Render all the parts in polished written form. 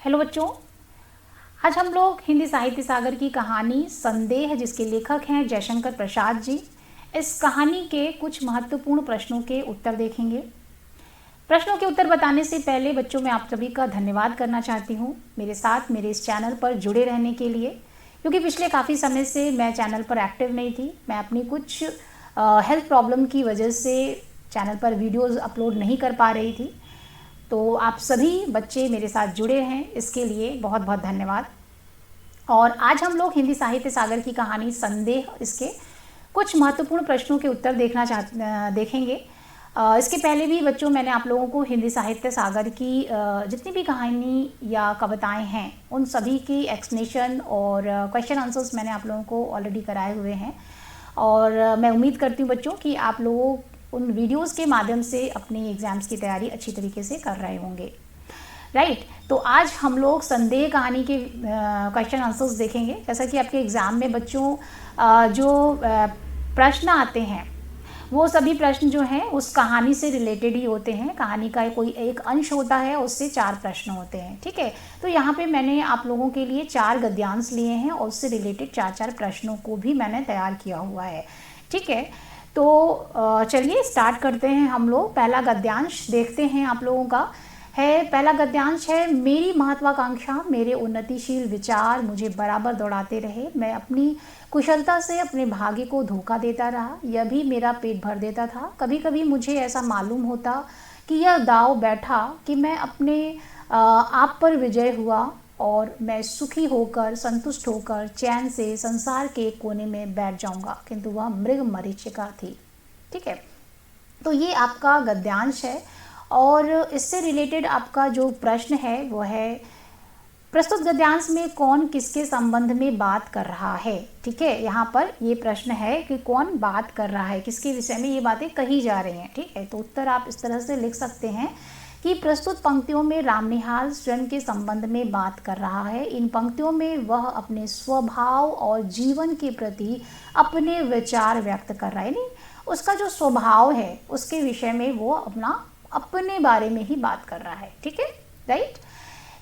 Hello बच्चों, आज हम लोग हिंदी साहित्य सागर की कहानी संदेह, जिसके लेखक हैं जयशंकर प्रसाद जी, इस कहानी के कुछ महत्वपूर्ण प्रश्नों के उत्तर देखेंगे। प्रश्नों के उत्तर बताने से पहले बच्चों, मैं आप सभी का धन्यवाद करना चाहती हूँ मेरे साथ मेरे इस चैनल पर जुड़े रहने के लिए, क्योंकि पिछले काफ़ी समय से मैं चैनल पर एक्टिव नहीं थी। मैं अपनी कुछ हेल्थ प्रॉब्लम की वजह से चैनल पर वीडियोज़ अपलोड नहीं कर पा रही थी। तो आप सभी बच्चे मेरे साथ जुड़े हैं, इसके लिए बहुत बहुत धन्यवाद। और आज हम लोग हिंदी साहित्य सागर की कहानी संदेह, इसके कुछ महत्वपूर्ण प्रश्नों के उत्तर देखेंगे। इसके पहले भी बच्चों, मैंने आप लोगों को हिंदी साहित्य सागर की जितनी भी कहानी या कविताएं हैं उन सभी की एक्सप्लेनेशन और क्वेश्चन आंसर्स मैंने आप लोगों को ऑलरेडी कराए हुए हैं। और मैं उम्मीद करती हूँ बच्चों कि आप लोग उन वीडियोस के माध्यम से अपनी एग्ज़ाम्स की तैयारी अच्छी तरीके से कर रहे होंगे, राइट। तो आज हम लोग संदेह कहानी के क्वेश्चन आंसर्स देखेंगे। जैसा कि आपके एग्ज़ाम में बच्चों जो प्रश्न आते हैं वो सभी प्रश्न जो हैं उस कहानी से रिलेटेड ही होते हैं। कहानी का कोई एक अंश होता है, उससे 4 प्रश्न होते हैं, ठीक है। तो यहाँ पे मैंने आप लोगों के लिए 4 गद्यांश लिए हैं और उससे रिलेटेड 4-4 प्रश्नों को भी मैंने तैयार किया हुआ है, ठीक है। तो चलिए स्टार्ट करते हैं हम लोग। पहला गद्यांश देखते हैं आप लोगों का है। पहला गद्यांश है, मेरी महत्वाकांक्षा, मेरे उन्नतिशील विचार मुझे बराबर दौड़ाते रहे। मैं अपनी कुशलता से अपने भाग्य को धोखा देता रहा, यह भी मेरा पेट भर देता था। कभी कभी मुझे ऐसा मालूम होता कि यह दांव बैठा कि मैं अपने आप पर विजय हुआ और मैं सुखी होकर, संतुष्ट होकर चैन से संसार के कोने में बैठ जाऊंगा, किंतु वह मृग मरीचिका थी, ठीक है। तो ये आपका गद्यांश है। और इससे रिलेटेड आपका जो प्रश्न है वो है, प्रस्तुत गद्यांश में कौन किसके संबंध में बात कर रहा है, ठीक है। यहाँ पर ये प्रश्न है कि कौन बात कर रहा है, किसके विषय में ये बातें कही जा रही हैं, ठीक है। तो उत्तर आप इस तरह से लिख सकते हैं कि प्रस्तुत पंक्तियों में रामनिहाल स्वयं के संबंध में बात कर रहा है। इन पंक्तियों में वह अपने स्वभाव और जीवन के प्रति अपने विचार व्यक्त कर रहा है, यानी उसका जो स्वभाव है उसके विषय में वो अपने बारे में ही बात कर रहा है, ठीक है, राइट।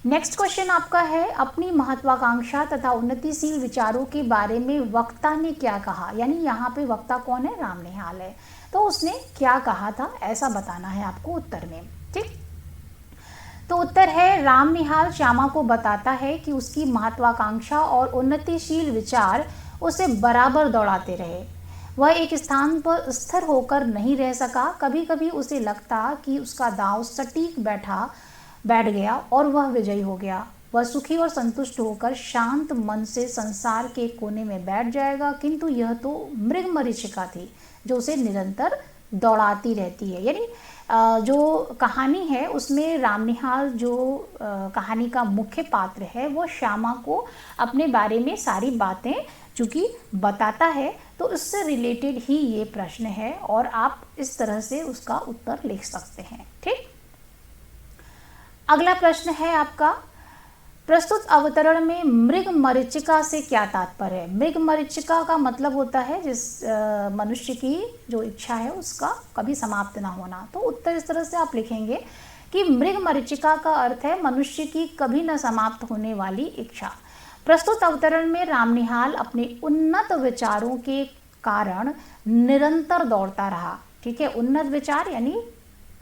नेक्स्ट क्वेश्चन आपका है, अपनी महत्वाकांक्षा तथा उन्नतिशील विचारों के बारे में वक्ता ने क्या कहा, यानी यहाँ पे वक्ता कौन है, रामनिहाल है। तो उसने क्या कहा था, ऐसा बताना है आपको उत्तर में, ठीक। तो उत्तर है, रामनिहाल श्यामा को बताता है कि उसकी महत्वाकांक्षा और उन्नतिशील विचार उसे बराबर दौड़ाते रहे। वह एक स्थान पर स्थिर होकर नहीं रह सका। कभी कभी उसे लगता कि उसका दांव सटीक बैठ गया और वह विजयी हो गया। वह सुखी और संतुष्ट होकर शांत मन से संसार के कोने में बैठ जाएगा, किंतु यह तो मृग मरीचिका थी जो उसे निरंतर दौड़ाती रहती है। यानी जो कहानी है उसमें रामनिहाल जो कहानी का मुख्य पात्र है वो श्यामा को अपने बारे में सारी बातें चूँकि बताता है, तो इससे रिलेटेड ही ये प्रश्न है और आप इस तरह से उसका उत्तर लिख सकते हैं, ठीक। अगला प्रश्न है आपका, प्रस्तुत अवतरण में मृग मरीचिका से क्या तात्पर्य है। मृग मरीचिका का मतलब होता है जिस मनुष्य की जो इच्छा है उसका कभी समाप्त ना होना। तो उत्तर इस तरह से आप लिखेंगे कि मृग मरीचिका का अर्थ है मनुष्य की कभी न समाप्त होने वाली इच्छा। प्रस्तुत अवतरण में रामनिहाल अपने उन्नत विचारों के कारण निरंतर दौड़ता रहा, ठीक है। उन्नत विचार यानी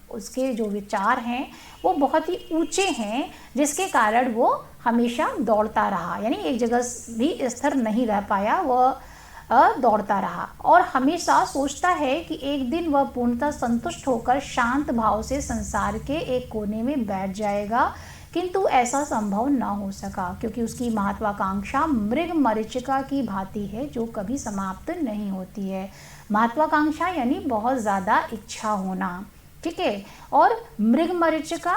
उसके जो विचार हैं वो बहुत ही ऊंचे हैं, जिसके कारण वो हमेशा दौड़ता रहा, यानी एक जगह भी स्थिर नहीं रह पाया, वह दौड़ता रहा और हमेशा सोचता है कि एक दिन वह पूर्णतः संतुष्ट होकर शांत भाव से संसार के एक कोने में बैठ जाएगा, किंतु ऐसा संभव न हो सका क्योंकि उसकी महत्वाकांक्षा मृग मरीचिका की भांति है जो कभी समाप्त नहीं होती है। महत्वाकांक्षा यानी बहुत ज़्यादा इच्छा होना, ठीक है। और मृग मरीचिका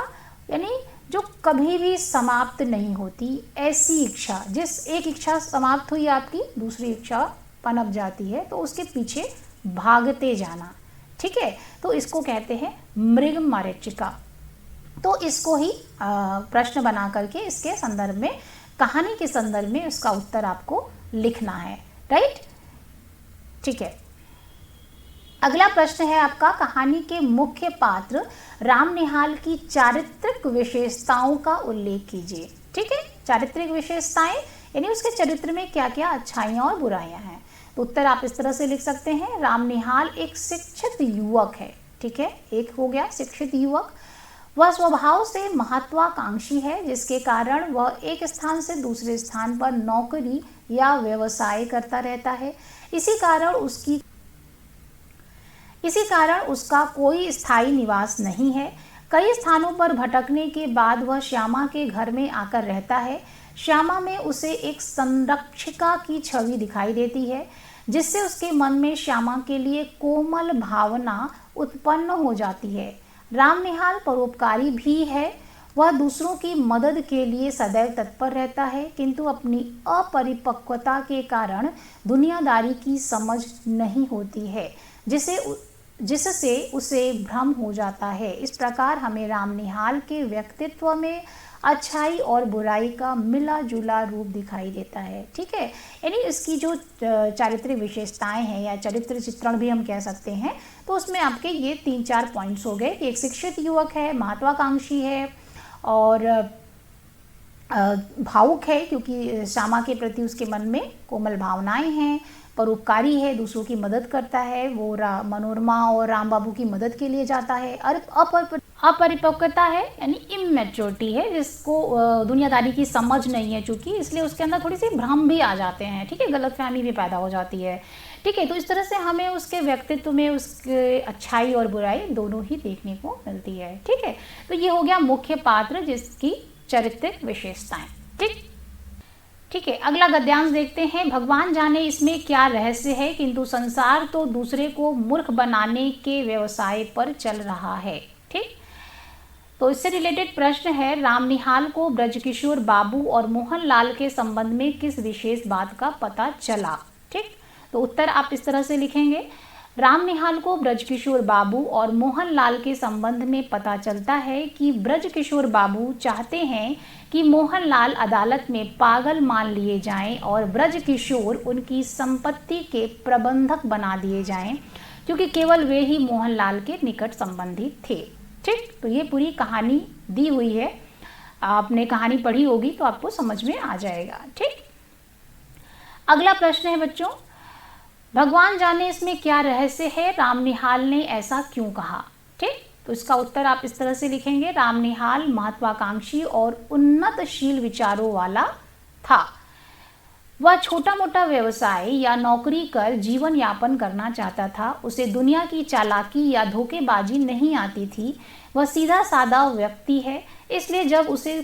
यानी जो कभी भी समाप्त नहीं होती, ऐसी इच्छा, जिस एक इच्छा समाप्त हुई आपकी दूसरी इच्छा पनप जाती है, तो उसके पीछे भागते जाना, ठीक है। तो इसको कहते हैं मृग मरीचिका। तो इसको ही प्रश्न बना करके इसके संदर्भ में, कहानी के संदर्भ में उसका उत्तर आपको लिखना है, राइट, ठीक है। अगला प्रश्न है आपका, कहानी के मुख्य पात्र रामनिहाल की चारित्रिक विशेषताओं का उल्लेख कीजिए। ठीक है, चारित्रिक विशेषताएं यानी उसके चरित्र में क्या क्या अच्छाइयाँ और बुराइयाँ हैं। तो उत्तर आप इस तरह से लिख सकते हैं, रामनिहाल एक शिक्षित युवक है। ठीक है, एक हो गया शिक्षित युवक। वह स्वभाव से महत्वाकांक्षी है, जिसके कारण वह एक स्थान से दूसरे स्थान पर नौकरी या व्यवसाय करता रहता है। इसी कारण उसका कोई स्थायी निवास नहीं है। कई स्थानों पर भटकने के बाद वह श्यामा के घर में आकर रहता है। श्यामा में उसे एक संरक्षिका की छवि दिखाई देती है, जिससे उसके मन में श्यामा के लिए कोमल भावना उत्पन्न हो जाती है। रामनिहाल परोपकारी भी है। वह दूसरों की मदद के लिए सदैव तत्पर रहता है, किंतु अपनी अपरिपक्वता के कारण दुनियादारी की समझ नहीं होती है, जिससे उसे भ्रम हो जाता है। इस प्रकार हमें रामनिहाल के व्यक्तित्व में अच्छाई और बुराई का मिला जुला रूप दिखाई देता है। ठीक है, यानी इसकी जो चारित्रिक विशेषताएं हैं या चरित्र चित्रण भी हम कह सकते हैं, तो उसमें आपके ये 3-4 पॉइंट्स हो गए कि एक शिक्षित युवक है, महत्वाकांक्षी है और भावुक है क्योंकि श्यामा के प्रति उसके मन में कोमल भावनाएं हैं, परोपकारी है, दूसरों की मदद करता है, वो मनोरमा और राम बाबू की मदद के लिए जाता है। और अपरिपक्वता है यानी इमेच्योरिटी है, जिसको दुनियादारी की समझ नहीं है चूँकि, इसलिए उसके अंदर थोड़ी सी भ्रम भी आ जाते हैं। ठीक है, गलतफहमी भी पैदा हो जाती है। ठीक है, तो इस तरह से हमें उसके व्यक्तित्व में उसके अच्छाई और बुराई दोनों ही देखने को मिलती है। ठीक है, तो ये हो गया मुख्य पात्र जिसकी चारित्रिक विशेषताएं। ठीक है, अगला गद्यांश देखते हैं। भगवान जाने इसमें क्या रहस्य है, किंतु संसार तो दूसरे को मूर्ख बनाने के व्यवसाय पर चल रहा है। ठीक, तो इससे रिलेटेड प्रश्न है, रामनिहाल को ब्रजकिशोर बाबू और मोहनलाल के संबंध में किस विशेष बात का पता चला। ठीक, तो उत्तर आप इस तरह से लिखेंगे, रामनिहाल को ब्रजकिशोर बाबू और मोहनलाल के संबंध में पता चलता है कि ब्रजकिशोर बाबू चाहते हैं कि मोहनलाल अदालत में पागल मान लिए जाएं और ब्रजकिशोर उनकी संपत्ति के प्रबंधक बना दिए जाएं, क्योंकि केवल वे ही मोहनलाल के निकट संबंधी थे। ठीक, तो ये पूरी कहानी दी हुई है, आपने कहानी पढ़ी होगी तो आपको समझ में आ जाएगा। ठीक, अगला प्रश्न है बच्चों, भगवान जाने इसमें क्या रहस्य है, रामनिहाल ने ऐसा क्यों कहा। ठीक, तो इसका उत्तर आप इस तरह से लिखेंगे, रामनिहाल महत्वाकांक्षी और उन्नतशील विचारों वाला था। वह छोटा मोटा व्यवसाय या नौकरी कर जीवन यापन करना चाहता था। उसे दुनिया की चालाकी या धोखेबाजी नहीं आती थी। वह सीधा साधा व्यक्ति है, इसलिए जब उसे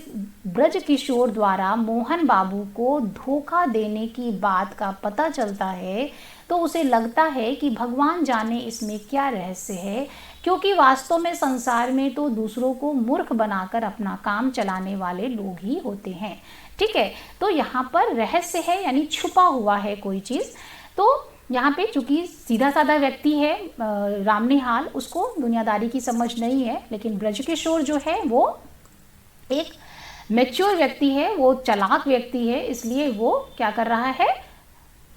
ब्रजकिशोर द्वारा मोहन बाबू को धोखा देने की बात का पता चलता है तो उसे लगता है कि भगवान जाने इसमें क्या रहस्य है, क्योंकि वास्तव में संसार में तो दूसरों को मूर्ख बनाकर अपना काम चलाने वाले लोग ही होते हैं। ठीक है, तो यहाँ पर रहस्य है यानी छुपा हुआ है कोई चीज़। तो यहाँ पे चूंकि सीधा साधा व्यक्ति है रामनिहाल, उसको दुनियादारी की समझ नहीं है, लेकिन ब्रजकिशोर जो है वो एक मैच्योर व्यक्ति है, वो चालाक व्यक्ति है, इसलिए वो क्या कर रहा है,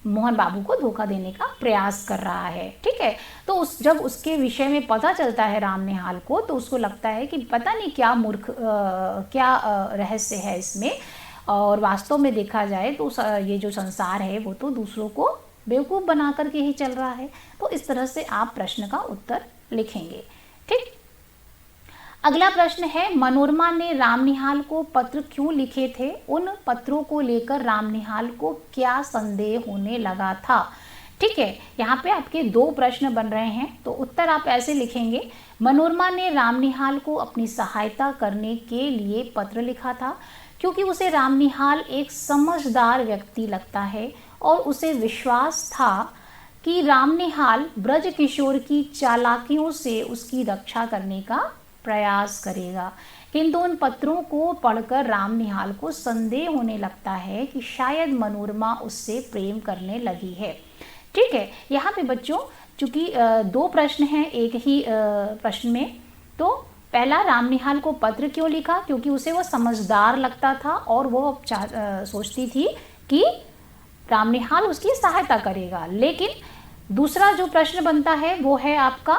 मोहन बाबू को धोखा देने का प्रयास कर रहा है। ठीक है, तो जब उसके विषय में पता चलता है रामनिहाल को, तो उसको लगता है कि पता नहीं क्या रहस्य है इसमें, और वास्तव में देखा जाए तो ये जो संसार है वो तो दूसरों को बेवकूफ़ बना करके ही चल रहा है। तो इस तरह से आप प्रश्न का उत्तर लिखेंगे। ठीक, अगला प्रश्न है, मनोरमा ने रामनिहाल को पत्र क्यों लिखे थे, उन पत्रों को लेकर रामनिहाल को क्या संदेह होने लगा था। ठीक है, यहाँ पे आपके 2 प्रश्न बन रहे हैं, तो उत्तर आप ऐसे लिखेंगे, मनोरमा ने रामनिहाल को अपनी सहायता करने के लिए पत्र लिखा था, क्योंकि उसे रामनिहाल एक समझदार व्यक्ति लगता है और उसे विश्वास था कि रामनिहाल ब्रजकिशोर की चालाकियों से उसकी रक्षा करने का प्रयास करेगा। किंतु उन पत्रों को पढ़कर रामनिहाल को संदेह होने लगता है कि शायद मनोरमा उससे प्रेम करने लगी है। ठीक है, यहाँ पे बच्चों चूंकि 2 प्रश्न हैं एक ही प्रश्न में, तो पहला, रामनिहाल को पत्र क्यों लिखा, क्योंकि उसे वो समझदार लगता था और वो सोचती थी कि रामनिहाल उसकी सहायता करेगा। लेकिन दूसरा जो प्रश्न बनता है वो है आपका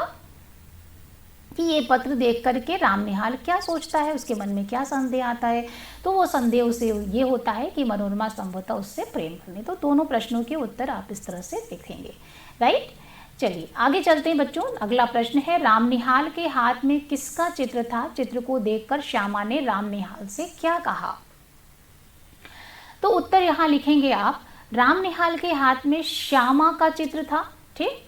कि ये पत्र देख करके रामनिहाल क्या सोचता है, उसके मन में क्या संदेह आता है। तो वो संदेह उसे ये होता है कि मनोरमा संभवतः उससे प्रेम करने। तो दोनों प्रश्नों के उत्तर आप इस तरह से लिखेंगे, राइट। चलिए आगे चलते हैं बच्चों। अगला प्रश्न है, रामनिहाल के हाथ में किसका चित्र था? चित्र को देखकर श्यामा ने रामनिहाल से क्या कहा? तो उत्तर यहाँ लिखेंगे आप, रामनिहाल के हाथ में श्यामा का चित्र था, ठीक।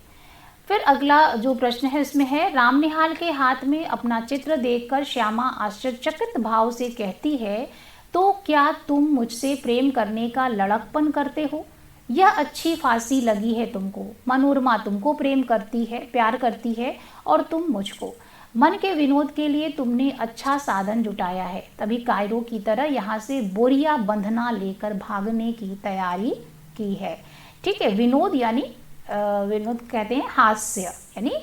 फिर अगला जो प्रश्न है इसमें है, रामनिहाल के हाथ में अपना चित्र देखकर श्यामा आश्चर्यचकित भाव से कहती है, तो क्या तुम मुझसे प्रेम करने का लड़कपन करते हो? यह अच्छी फांसी लगी है तुमको। मनोरमा तुमको प्रेम करती है, प्यार करती है, और तुम मुझको। मन के विनोद के लिए तुमने अच्छा साधन जुटाया है, तभी कायरो की तरह यहाँ से बोरिया बंधना लेकर भागने की तैयारी की है। ठीक है, विनोद यानी विनोद कहते हैं हास्य, यानी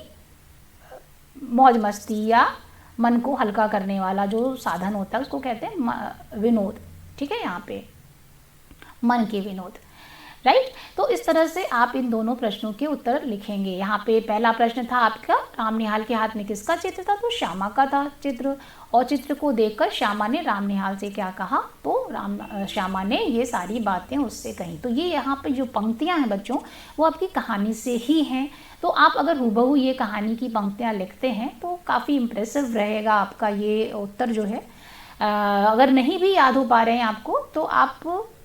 मौज मस्ती या मन को हल्का करने वाला जो साधन होता है उसको कहते हैं विनोद। ठीक है, यहाँ पे मन के विनोद, राइट। तो इस तरह से आप इन दोनों प्रश्नों के उत्तर लिखेंगे। यहाँ पे पहला प्रश्न था आपका, रामनिहाल के हाथ में किसका चित्र था? तो श्यामा का था चित्र, और चित्र को देखकर श्यामा ने रामनिहाल से क्या कहा? तो श्यामा ने ये सारी बातें उससे कही। तो ये यहाँ पे जो पंक्तियाँ हैं बच्चों, वो आपकी कहानी से ही हैं। तो आप अगर हूबहू ये कहानी की पंक्तियाँ लिखते हैं तो काफ़ी इम्प्रेसिव रहेगा आपका ये उत्तर जो है। अगर नहीं भी याद हो पा रहे हैं आपको, तो आप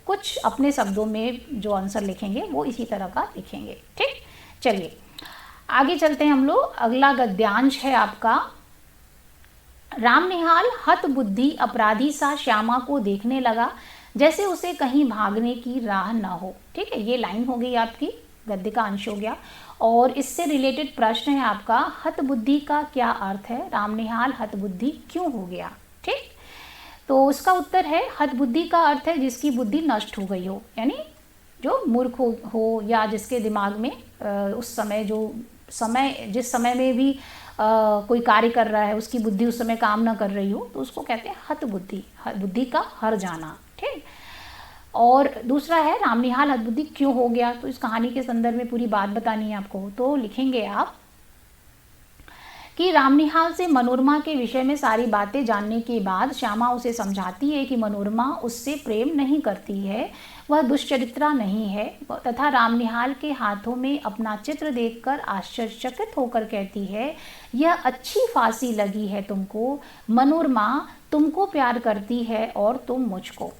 कुछ अपने शब्दों में जो आंसर लिखेंगे वो इसी तरह का लिखेंगे, ठीक। चलिए आगे चलते हैं हम लोग। अगला गद्यांश है आपका, रामनिहाल हत बुद्धि अपराधी सा श्यामा को देखने लगा, जैसे उसे कहीं भागने की राह न हो। ठीक है, ये लाइन हो गई आपकी, गद्य का अंश हो गया। और इससे रिलेटेड प्रश्न है आपका, हत बुद्धि का क्या अर्थ है? रामनिहाल हत बुद्धि क्यों हो गया? ठीक, तो उसका उत्तर है, हत बुद्धि का अर्थ है जिसकी बुद्धि नष्ट हो गई हो, यानी जो मूर्ख हो या जिसके दिमाग में उस समय जिस समय में भी कोई कार्य कर रहा है उसकी बुद्धि उस समय काम ना कर रही हो, तो उसको कहते हैं हत बुद्धि, बुद्धि का हर जाना। ठीक, और दूसरा है, रामनिहाल हत बुद्धि क्यों हो गया? तो इस कहानी के संदर्भ में पूरी बात बतानी है आपको। तो लिखेंगे आप कि रामनिहाल से मनोरमा के विषय में सारी बातें जानने के बाद श्यामा उसे समझाती है कि मनोरमा उससे प्रेम नहीं करती है, वह दुष्चरित्रा नहीं है, तथा रामनिहाल के हाथों में अपना चित्र देखकर आश्चर्यचकित होकर कहती है, यह अच्छी फांसी लगी है तुमको। मनोरमा तुमको प्यार करती है और तुम मुझको।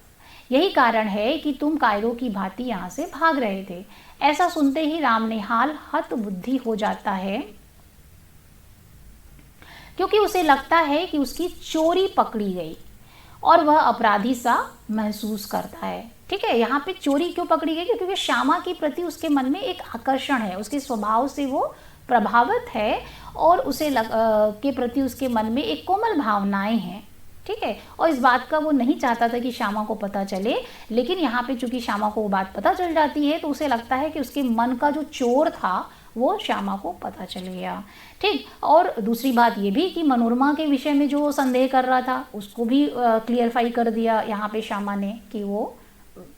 यही कारण है कि तुम कायरो की भांति यहाँ से भाग रहे थे। ऐसा सुनते ही रामनिहाल हत बुद्धि हो जाता है, क्योंकि उसे लगता है कि उसकी चोरी पकड़ी गई और वह अपराधी सा महसूस करता है। ठीक है, यहाँ पे चोरी क्यों पकड़ी गई? क्योंकि श्यामा के प्रति उसके मन में एक आकर्षण है, उसके स्वभाव से वो प्रभावित है और उसे के प्रति उसके मन में एक कोमल भावनाएं हैं। ठीक है, और इस बात का वो नहीं चाहता था कि श्यामा को पता चले, लेकिन यहाँ पे चूंकि श्यामा को वो बात पता चल जाती है तो उसे लगता है कि उसके मन का जो चोर था वो श्यामा को पता चल गया। ठीक, और दूसरी बात ये भी कि मनोरमा के विषय में जो संदेह कर रहा था उसको भी क्लियरफाई कर दिया यहाँ पे श्यामा ने कि वो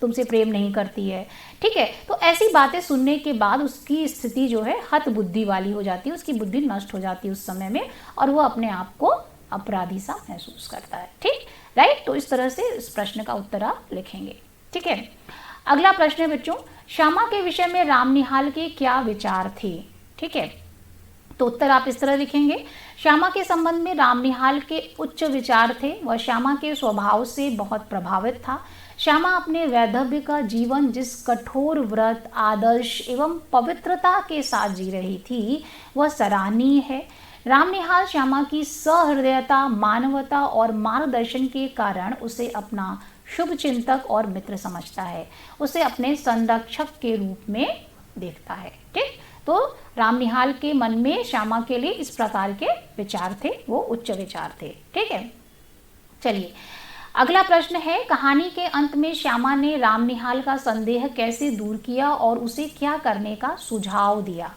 तुमसे प्रेम नहीं करती है। ठीक है, तो ऐसी बातें सुनने के बाद उसकी स्थिति जो है हत बुद्धि वाली हो जाती है, उसकी बुद्धि नष्ट हो जाती है उस समय में, और वो अपने आप को अपराधी सा महसूस करता है। ठीक, राइट। तो इस तरह से इस प्रश्न का उत्तर आप लिखेंगे। ठीक है, अगला प्रश्न है बच्चों, श्यामा के विषय में रामनिहाल के क्या विचार थे? ठीक है, तो उत्तर आप इस तरह लिखेंगे, श्यामा के संबंध में रामनिहाल के उच्च विचार थे। वह श्यामा के स्वभाव से बहुत प्रभावित था। श्यामा अपने वैधव्य का जीवन जिस कठोर व्रत, आदर्श एवं पवित्रता के साथ जी रही थी वह सराहनीय है। रामनिहाल श्यामा की सहृदयता, मानवता और मार्गदर्शन के कारण उसे अपना शुभ चिंतक और मित्र समझता है, उसे अपने संरक्षक के रूप में देखता है। ठीक, तो रामनिहाल के मन में श्यामा के लिए इस प्रकार के विचार थे, वो उच्च विचार थे। ठीक है, चलिए अगला प्रश्न है, कहानी के अंत में श्यामा ने रामनिहाल का संदेह कैसे दूर किया और उसे क्या करने का सुझाव दिया?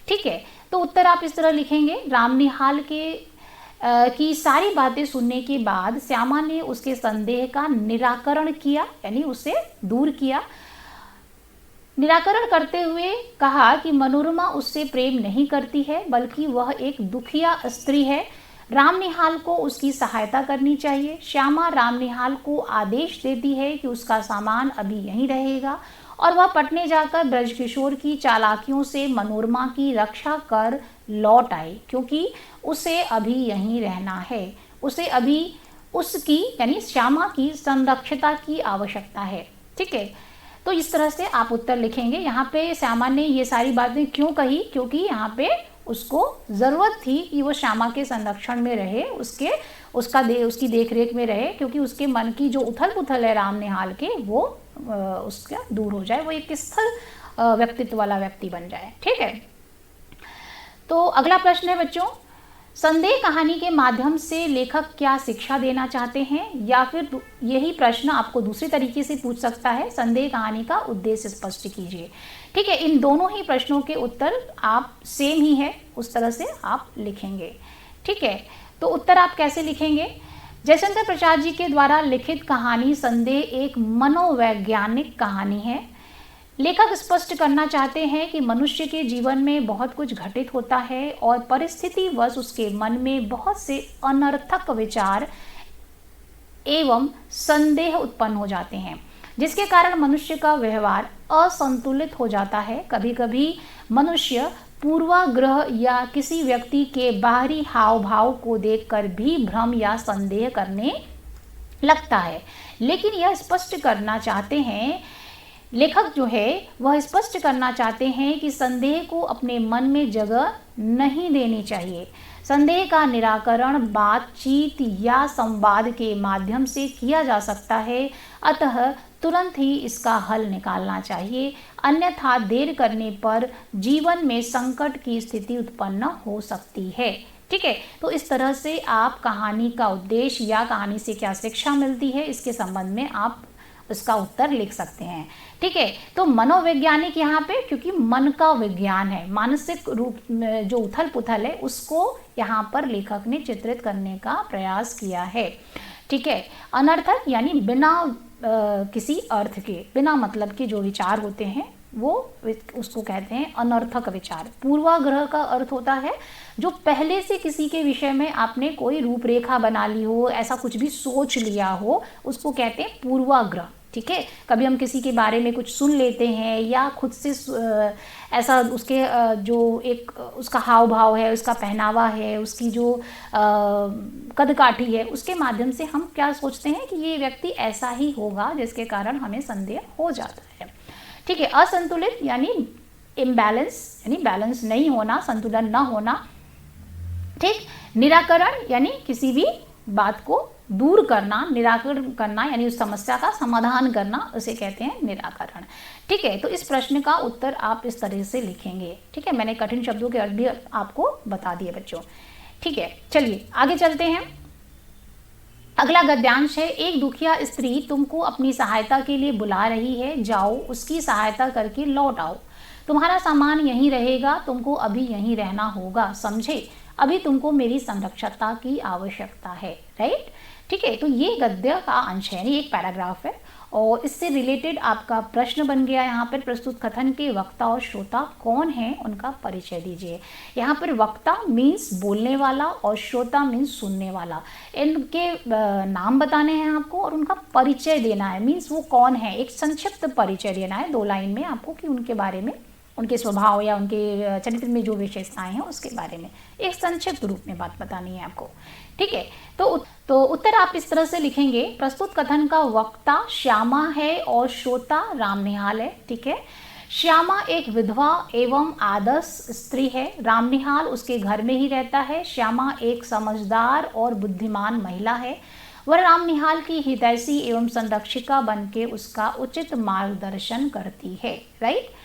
ठीक है, तो उत्तर आप इस तरह लिखेंगे, रामनिहाल की सारी बातें सुनने के बाद श्यामा ने उसके संदेह का निराकरण किया, यानी उसे दूर किया। निराकरण करते हुए कहा कि मनोरमा उससे प्रेम नहीं करती है, बल्कि वह एक दुखिया स्त्री है रामनिहाल को उसकी सहायता करनी चाहिए। श्यामा रामनिहाल को आदेश देती है कि उसका सामान अभी यहीं रहेगा और वह पटने जाकर ब्रजकिशोर की चालाकियों से मनोरमा की रक्षा कर लौट आए, क्योंकि उसे अभी यहीं रहना है। उसे अभी उसकी यानी श्यामा की संरक्षता की आवश्यकता है। ठीक है, तो इस तरह से आप उत्तर लिखेंगे। यहाँ पे श्यामा ने ये सारी बातें क्यों कही, क्योंकि यहाँ पे उसको ज़रूरत थी कि वो श्यामा के संरक्षण में रहे, उसकी देख रेख में रहे, क्योंकि उसके मन की जो उथल पुथल है रामनिहाल के वो उसका दूर हो जाए, वो एक स्थिर व्यक्तित्व वाला व्यक्ति बन जाए। ठीक है, तो अगला प्रश्न है बच्चों, संदेह कहानी के माध्यम से लेखक क्या शिक्षा देना चाहते हैं, या फिर यही प्रश्न आपको दूसरी तरीके से पूछ सकता है, संदेह कहानी का उद्देश्य स्पष्ट कीजिए। ठीक है, इन दोनों ही प्रश्नों के उत्तर आप सेम ही है, उस तरह से आप लिखेंगे। ठीक है, तो उत्तर आप कैसे लिखेंगे? जयशंकर प्रसाद जी के द्वारा लिखित कहानी संदेह एक मनोवैज्ञानिक कहानी है। लेखक स्पष्ट करना चाहते हैं कि मनुष्य के जीवन में बहुत कुछ घटित होता है और परिस्थितिवश उसके मन में बहुत से अनर्थक विचार एवं संदेह उत्पन्न हो जाते हैं, जिसके कारण मनुष्य का व्यवहार असंतुलित हो जाता है। कभी कभी मनुष्य पूर्वाग्रह या किसी व्यक्ति के बाहरी हाव भाव को देखकर भी भ्रम या संदेह करने लगता है। लेकिन यह स्पष्ट करना चाहते हैं, लेखक जो है वह स्पष्ट करना चाहते हैं कि संदेह को अपने मन में जगह नहीं देनी चाहिए। संदेह का निराकरण बातचीत या संवाद के माध्यम से किया जा सकता है, अतः तुरंत ही इसका हल निकालना चाहिए, अन्यथा देर करने पर जीवन में संकट की स्थिति उत्पन्न हो सकती है। ठीक है, तो इस तरह से आप कहानी का उद्देश्य या कहानी से क्या शिक्षा मिलती है, इसके संबंध में आप उसका उत्तर लिख सकते हैं। ठीक है, तो मनोवैज्ञानिक यहाँ पे, क्योंकि मन का विज्ञान है, मानसिक रूप में जो उथल पुथल है उसको यहाँ पर लेखक ने चित्रित करने का प्रयास किया है। ठीक है, अनर्थक यानी बिना किसी अर्थ के, बिना मतलब के जो विचार होते हैं वो उसको कहते हैं अनर्थक विचार। पूर्वाग्रह का अर्थ होता है जो पहले से किसी के विषय में आपने कोई रूपरेखा बना ली हो, ऐसा कुछ भी सोच लिया हो, उसको कहते हैं पूर्वाग्रह। ठीक है, कभी हम किसी के बारे में कुछ सुन लेते हैं या खुद से ऐसा उसके जो एक उसका हाव भाव है, उसका पहनावा है, उसकी जो कद काठी है, उसके माध्यम से हम क्या सोचते हैं कि ये व्यक्ति ऐसा ही होगा, जिसके कारण हमें संदेह हो जाता है। ठीक है, असंतुलित यानी इम्बैलेंस, यानी बैलेंस नहीं होना, संतुलन ना होना। ठीक, निराकरण यानी किसी भी बात को दूर करना, निराकरण करना यानी उस समस्या का समाधान करना, उसे कहते हैं निराकरण। ठीक है, तो इस प्रश्न का उत्तर आप इस तरह से लिखेंगे। ठीक है, मैंने कठिन शब्दों के अर्थ भी आपको बता दिए बच्चों। ठीक है, चलिए आगे चलते हैं। अगला गद्यांश है, एक दुखिया स्त्री तुमको अपनी सहायता के लिए बुला रही है, जाओ उसकी सहायता करके लौट आओ। तुम्हारा सामान यहीं रहेगा, तुमको अभी यहीं रहना होगा, समझे? अभी तुमको मेरी संरक्षता की आवश्यकता है। राइट, ठीक है, तो ये गद्य का अंश है, ये एक पैराग्राफ है और इससे रिलेटेड आपका प्रश्न बन गया यहाँ पर, प्रस्तुत कथन के वक्ता और श्रोता कौन है, उनका परिचय दीजिए। यहाँ पर वक्ता मीन्स बोलने वाला और श्रोता मीन्स सुनने वाला, इनके नाम बताने हैं आपको और उनका परिचय देना है, मीन्स वो कौन है, एक संक्षिप्त परिचय देना है 2 लाइन में आपको कि उनके बारे में, उनके स्वभाव या उनके चरित्र में जो विशेषताएं हैं उसके बारे में एक संक्षिप्त रूप में बात बतानी है आपको। ठीक है, तो उत्तर आप इस तरह से लिखेंगे, प्रस्तुत कथन का वक्ता श्यामा है और श्रोता रामनिहाल है। ठीक है, श्यामा एक विधवा एवं आदर्श स्त्री है, रामनिहाल उसके घर में ही रहता है। श्यामा एक समझदार और बुद्धिमान महिला है, वह रामनिहाल की हितैषी एवं संरक्षिका बनके उसका उचित मार्गदर्शन करती है। राइट,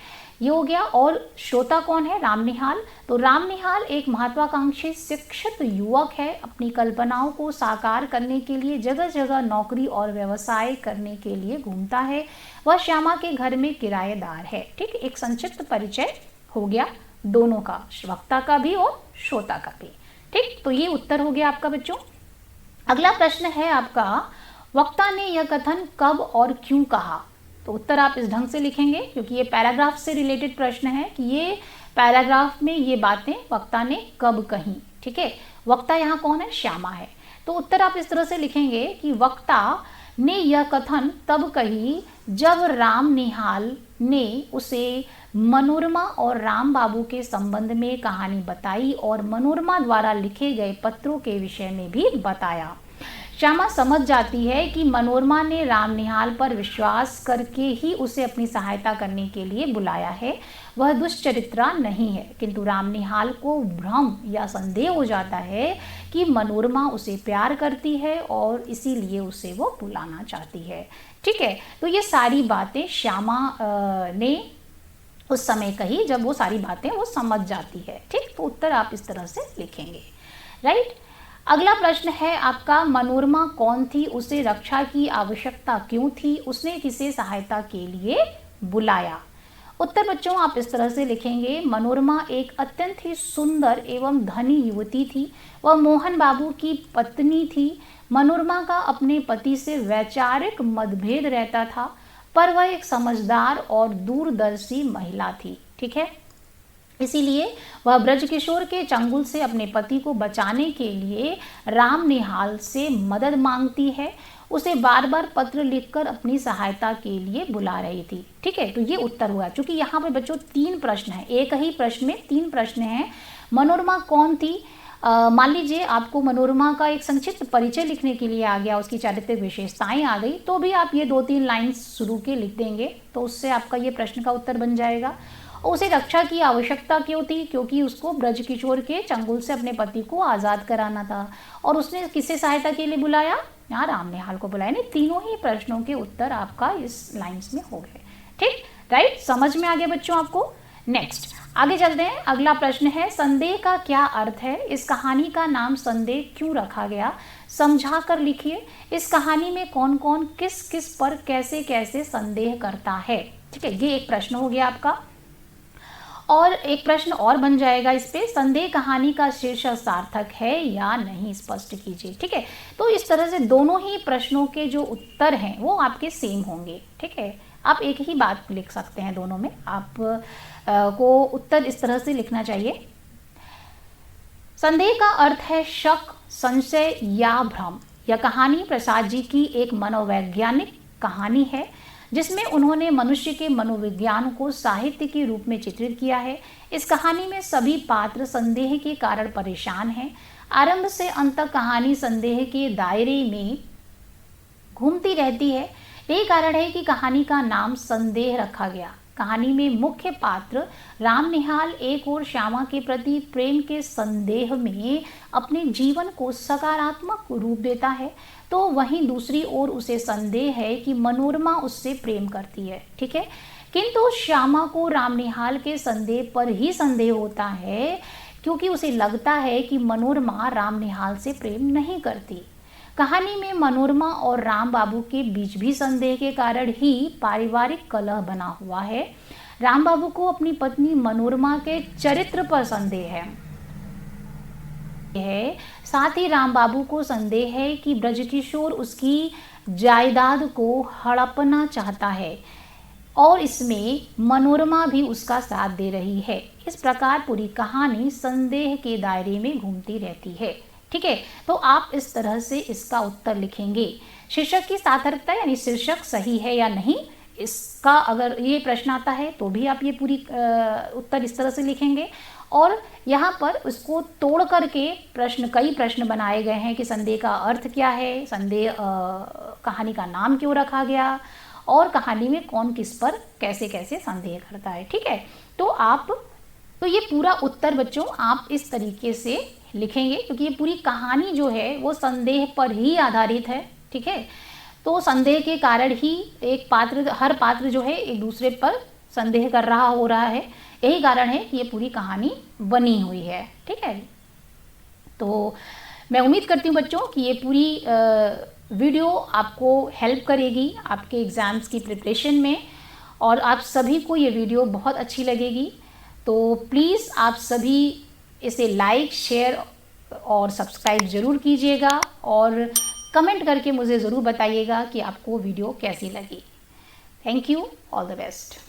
ये हो गया। और श्रोता कौन है? रामनिहाल। तो रामनिहाल एक महत्वाकांक्षी शिक्षित युवक है, अपनी कल्पनाओं को साकार करने के लिए जगह जगह नौकरी और व्यवसाय करने के लिए घूमता है। वह श्यामा के घर में किराएदार है। ठीक, एक संक्षिप्त परिचय हो गया दोनों का, वक्ता का भी और श्रोता का भी। ठीक, तो ये उत्तर हो गया आपका बच्चों। अगला प्रश्न है आपका, वक्ता ने यह कथन कब और क्यों कहा? तो उत्तर आप इस ढंग से लिखेंगे, क्योंकि ये पैराग्राफ से रिलेटेड प्रश्न है कि ये पैराग्राफ में ये बातें वक्ता ने कब कही। ठीक है, वक्ता यहाँ कौन है? श्यामा है। तो उत्तर आप इस तरह से लिखेंगे कि वक्ता ने यह कथन तब कही जब राम निहाल ने उसे मनोरमा और राम बाबू के संबंध में कहानी बताई और मनोरमा द्वारा लिखे गए पत्रों के विषय में भी बताया। श्यामा समझ जाती है कि मनोरमा ने राम निहाल पर विश्वास करके ही उसे अपनी सहायता करने के लिए बुलाया है, वह दुष्चरित्रा नहीं है। किंतु राम निहाल को भ्रम या संदेह हो जाता है कि मनोरमा उसे प्यार करती है और इसीलिए उसे वो बुलाना चाहती है। ठीक है, तो ये सारी बातें श्यामा ने उस समय कही जब वो सारी बातें वो समझ जाती है। ठीक, तो उत्तर आप इस तरह से लिखेंगे। राइट। अगला प्रश्न है आपका, मनोरमा कौन थी? उसे रक्षा की आवश्यकता क्यों थी? उसने किसे सहायता के लिए बुलाया? उत्तर बच्चों आप इस तरह से लिखेंगे, मनोरमा एक अत्यंत ही सुंदर एवं धनी युवती थी। वह मोहन बाबू की पत्नी थी। मनोरमा का अपने पति से वैचारिक मतभेद रहता था, पर वह एक समझदार और दूरदर्शी महिला थी। ठीक है, इसीलिए वह ब्रजकिशोर के चंगुल से अपने पति को बचाने के लिए राम निहाल से मदद मांगती है, उसे बार बार पत्र लिखकर अपनी सहायता के लिए बुला रही थी। ठीक है, तो ये उत्तर हुआ। चूंकि यहाँ पे बच्चों 3 प्रश्न हैं, एक ही प्रश्न में 3 प्रश्न हैं। मनोरमा कौन थी? मान लीजिए आपको मनोरमा का एक संक्षिप्त परिचय लिखने के लिए आ गया, उसकी चारित्रिक विशेषताएं आ गई, तो भी आप ये 2-3 लाइन्स शुरू के लिख देंगे, तो उससे आपका ये प्रश्न का उत्तर बन जाएगा। उसे रक्षा की आवश्यकता क्यों थी? क्योंकि उसको ब्रजकिशोर के चंगुल से अपने पति को आज़ाद कराना था। और उसने किसे सहायता के लिए बुलाया? यहाँ राम निहाल को बुलाया। नहीं, तीनों ही प्रश्नों के उत्तर आपका इस लाइन्स में हो गए। ठीक, राइट, समझ में आ गया बच्चों आपको। नेक्स्ट आगे चलते हैं। अगला प्रश्न है, संदेह का क्या अर्थ है? इस कहानी का नाम संदेह क्यों रखा गया? समझा कर लिखिए। इस कहानी में कौन कौन किस किस पर कैसे कैसे संदेह करता है? ठीक है, ये एक प्रश्न हो गया आपका। और एक प्रश्न और बन जाएगा इस पे, संदेह कहानी का शीर्षक सार्थक है या नहीं, स्पष्ट कीजिए। ठीक है, तो इस तरह से दोनों ही प्रश्नों के जो उत्तर हैं वो आपके सेम होंगे। ठीक है, आप एक ही बात लिख सकते हैं दोनों में। आप को उत्तर इस तरह से लिखना चाहिए, संदेह का अर्थ है शक, संशय या भ्रम। यह कहानी प्रसाद जी की एक मनोवैज्ञानिक कहानी है जिसमें उन्होंने मनुष्य के मनोविज्ञान को साहित्य के रूप में चित्रित किया है। इस कहानी में सभी पात्र संदेह के कारण परेशान हैं। आरंभ से अंत तक कहानी संदेह के दायरे में घूमती रहती है। यही कारण है कि कहानी का नाम संदेह रखा गया। कहानी में मुख्य पात्र राम निहाल एक और श्यामा के प्रति प्रेम के संदेह में अपने जीवन को सकारात्मक रूप देता है, तो वहीं दूसरी ओर उसे संदेह है कि मनोरमा उससे प्रेम करती है। ठीक है, किंतु श्यामा को राम निहाल के संदेह पर ही संदेह होता है, क्योंकि उसे लगता है कि मनोरमा राम निहाल से प्रेम नहीं करती। कहानी में मनोरमा और राम बाबू के बीच भी संदेह के कारण ही पारिवारिक कलह बना हुआ है। राम बाबू को अपनी पत्नी मनोरमा के चरित्र पर संदेह है। साथ ही राम बाबू को संदेह है कि ब्रजकिशोर उसकी जायदाद को हड़पना चाहता है और इसमें मनोरमा भी उसका साथ दे रही है। इस प्रकार पूरी कहानी संदेह के दायरे में घूमती रहती है। ठीक है, तो आप इस तरह से इसका उत्तर लिखेंगे। शीर्षक की सार्थकता यानी शीर्षक सही है या नहीं, इसका अगर ये प्रश्न आता है तो भी आप ये पूरी उत्तर इस तरह से लिखेंगे। और यहाँ पर उसको तोड़ करके कई प्रश्न बनाए गए हैं कि संदेह का अर्थ क्या है, संदेह कहानी का नाम क्यों रखा गया, और कहानी में कौन किस पर कैसे कैसे संदेह करता है। ठीक है, तो ये पूरा उत्तर बच्चों आप इस तरीके से लिखेंगे, क्योंकि ये पूरी कहानी जो है वो संदेह पर ही आधारित है। ठीक है, तो संदेह के कारण ही हर पात्र जो है एक दूसरे पर संदेह कर रहा हो रहा है। यही कारण है कि ये पूरी कहानी बनी हुई है। ठीक है, तो मैं उम्मीद करती हूँ बच्चों कि ये पूरी वीडियो आपको हेल्प करेगी आपके एग्ज़ाम्स की प्रिपरेशन में, और आप सभी को ये वीडियो बहुत अच्छी लगेगी। तो प्लीज़ आप सभी इसे लाइक, शेयर और सब्सक्राइब ज़रूर कीजिएगा, और कमेंट करके मुझे ज़रूर बताइएगा कि आपको वीडियो कैसी लगी। Thank you, all the best.